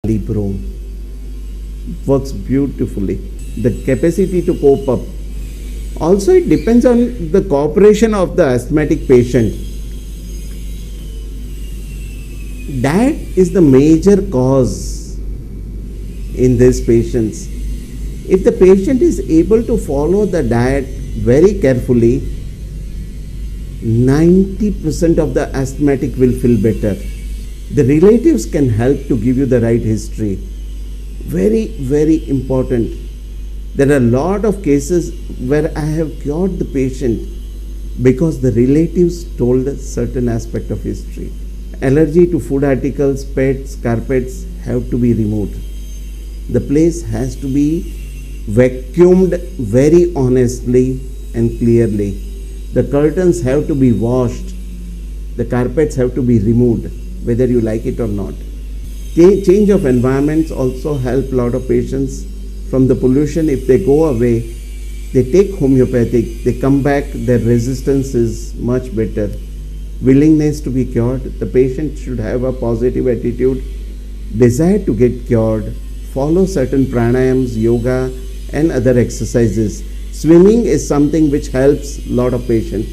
Libro works beautifully. The capacity to cope up. Also, it depends on the cooperation of the asthmatic patient. Diet is the major cause in these patients. If the patient is able to follow the diet very carefully, 90% of the asthmatic will feel better. The relatives can help to give you the right history. Very, very important. There are a lot of cases where I have cured the patient because the relatives told a certain aspect of history. Allergy to food articles, pets, carpets have to be removed. The place has to be vacuumed very honestly and clearly. The curtains have to be washed. The carpets have to be removed, whether you like it or not. Change of environments also help a lot of patients. From the pollution, if they go away, they take homeopathic, they come back, their resistance is much better. Willingness to be cured, the patient should have a positive attitude, desire to get cured, follow certain pranayams, yoga and other exercises. Swimming is something which helps a lot of patients.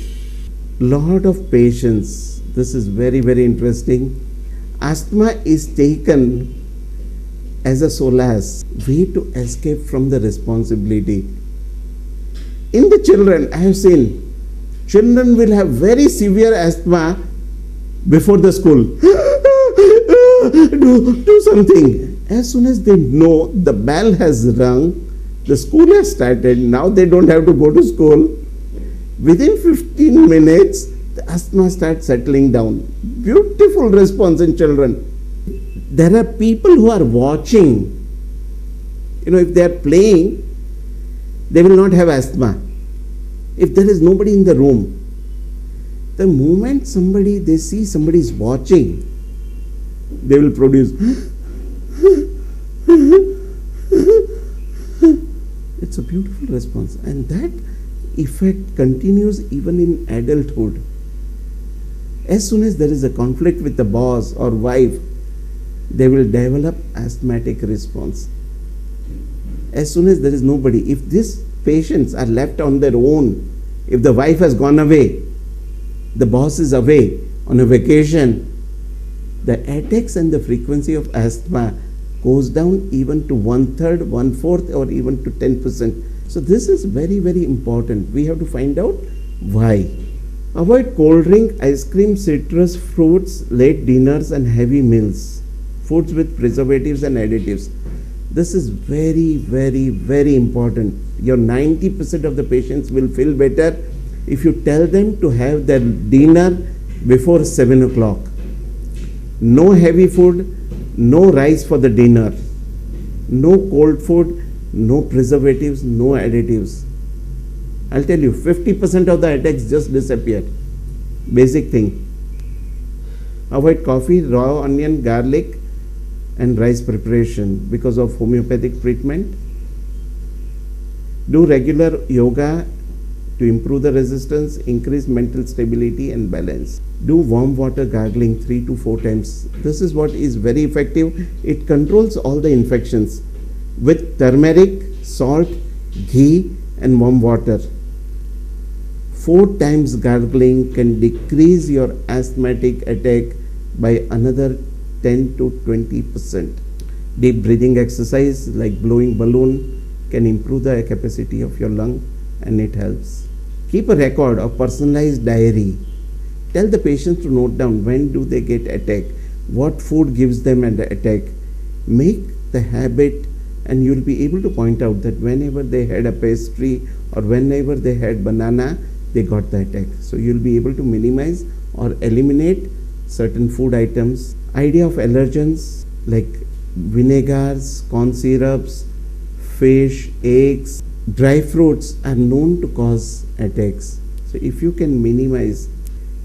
This is very, very interesting. Asthma is taken as a solace, way to escape from the responsibility. In the children, I have seen, children will have very severe asthma before the school. do something. As soon as they know the bell has rung, the school has started, now they don't have to go to school. Within 15 minutes, the asthma starts settling down. Beautiful response in children. There are people who are watching. If they are playing, they will not have asthma. If there is nobody in the room, the moment they see somebody is watching, they will produce. It's a beautiful response, and that effect continues even in adulthood. As soon as there is a conflict with the boss or wife, they will develop asthmatic response. As soon as there is nobody, if these patients are left on their own, if the wife has gone away, the boss is away on a vacation, the attacks and the frequency of asthma goes down even to 1/3, 1/4 or even to 10%. So this is very, very important. We have to find out why. Avoid cold drink, ice cream, citrus fruits, late dinners and heavy meals. Foods with preservatives and additives. This is very, very, very important. Your 90% of the patients will feel better if you tell them to have their dinner before 7 o'clock. No heavy food, no rice for the dinner, no cold food, no preservatives, no additives. I'll tell you, 50% of the attacks just disappear. Basic thing. Avoid coffee, raw onion, garlic and rice preparation because of homeopathic treatment. Do regular yoga to improve the resistance, increase mental stability and balance. Do warm water gargling 3 to 4 times. This is what is very effective. It controls all the infections with turmeric, salt, ghee and warm water. 4 times gargling can decrease your asthmatic attack by another 10 to 20%. Deep breathing exercise like blowing balloon can improve the capacity of your lung and it helps. Keep a record of personalized diary. Tell the patients to note down when do they get attack, what food gives them an attack. Make the habit and you'll be able to point out that whenever they had a pastry or whenever they had banana, they got the attack. So you'll be able to minimize or eliminate certain food items. Idea of allergens like vinegars, corn syrups, fish, eggs, dry fruits are known to cause attacks. So if you can minimize,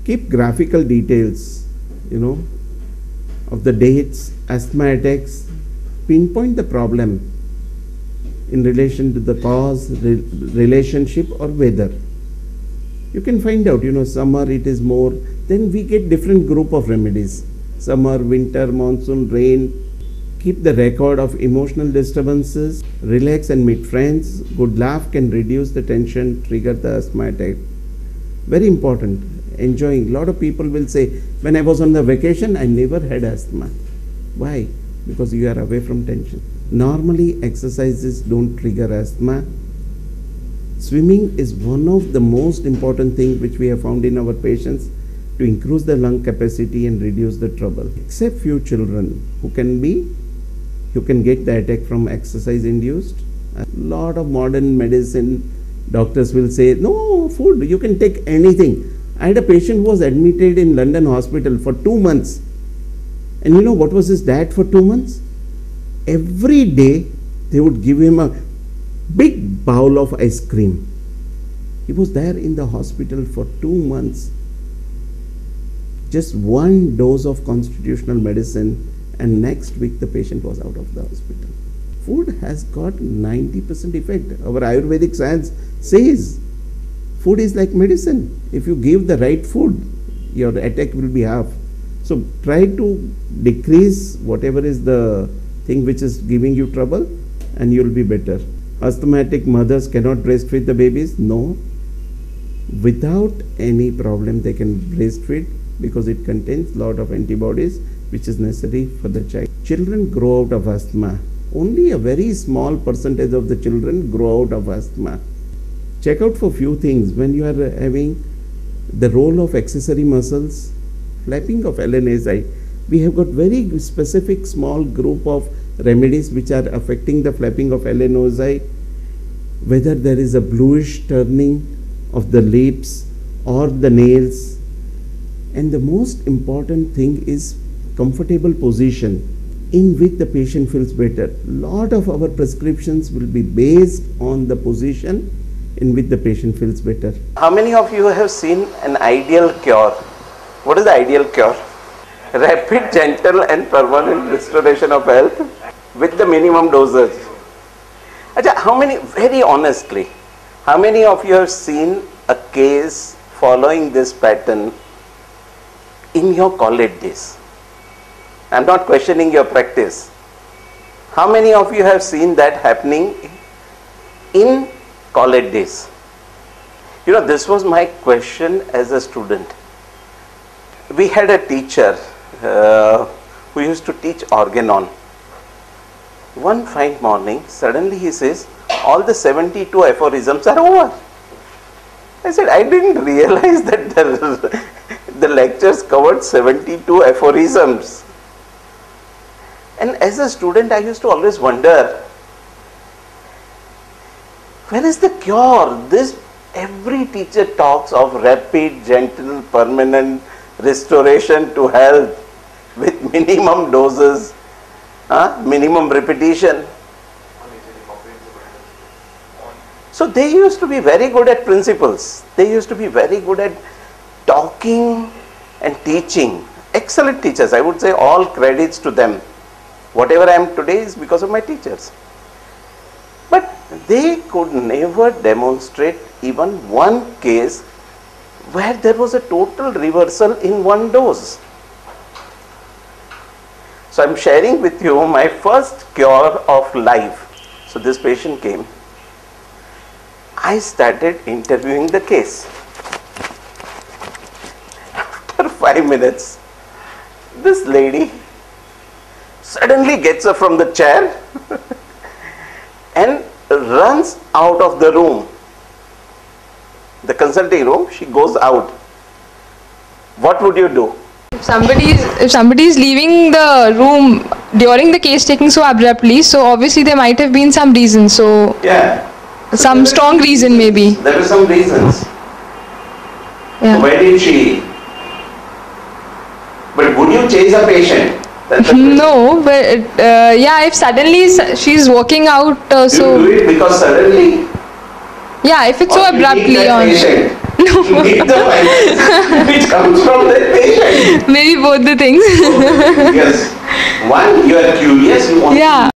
keep graphical details, of the dates, asthma attacks, pinpoint the problem in relation to the cause, relationship or weather. You can find out, summer it is more, then we get different group of remedies. Summer, winter, monsoon, rain. Keep the record of emotional disturbances, relax and meet friends. Good laugh can reduce the tension, trigger the asthma attack. Very important. Enjoying. A lot of people will say, when I was on the vacation, I never had asthma. Why? Because you are away from tension. Normally, exercises don't trigger asthma. Swimming is one of the most important things which we have found in our patients to increase the lung capacity and reduce the trouble. Except few children who can get the attack from exercise induced. A lot of modern medicine doctors will say, no, food, you can take anything. I had a patient who was admitted in London hospital for 2 months. And you know what was his diet for 2 months? Every day they would give him a big bowl of ice cream. He was there in the hospital for 2 months. Just 1 dose of constitutional medicine, and next week the patient was out of the hospital. Food has got 90% effect. Our Ayurvedic science says food is like medicine. If you give the right food, your attack will be half. So try to decrease whatever is the thing which is giving you trouble, and you will be better. Asthmatic mothers cannot breastfeed the babies? No. Without any problem they can breastfeed, because it contains lot of antibodies which is necessary for the child. Children grow out of asthma. Only a very small percentage of the children grow out of asthma. Check out for few things. When you are having the role of accessory muscles, flapping of LNASI, we have got very specific small group of remedies which are affecting the flapping of LNASI, whether there is a bluish turning of the lips or the nails. And the most important thing is comfortable position in which the patient feels better. Lot of our prescriptions will be based on the position in which the patient feels better. How many of you have seen an ideal cure? What is the ideal cure? Rapid, gentle and permanent restoration of health with the minimum dosage. Achha, how many, very honestly, how many of you have seen a case following this pattern in your college days? I am not questioning your practice. How many of you have seen that happening in college days? You know, this was my question as a student. We had a teacher who used to teach organon. One fine morning, suddenly he says, all the 72 aphorisms are over. I said, I didn't realize that the lectures covered 72 aphorisms. And as a student, I used to always wonder, where is the cure? Every teacher talks of rapid, gentle, permanent restoration to health with minimum doses, minimum repetition. So they used to be very good at principles. They used to be very good at talking and teaching. Excellent teachers. I would say all credits to them. Whatever I am today is because of my teachers. But they could never demonstrate even one case where there was a total reversal in one dose. So I am sharing with you my first cure of life. So this patient came. I started interviewing the case. After 5 minutes, this lady suddenly gets up from the chair and runs out of the room. The consulting room, she goes out. What would you do? If somebody is leaving the room during the case taking so abruptly, so obviously there might have been some reason. So yeah, some strong reason maybe. There were some reasons. Yeah. Where did she? But would you chase a patient? No, but yeah, if suddenly she's walking out, so you do it because suddenly. Yeah, if it's so abruptly on. No. You need the finance which comes from that patient. Maybe both the things. Yes. One, you are curious, you want yeah.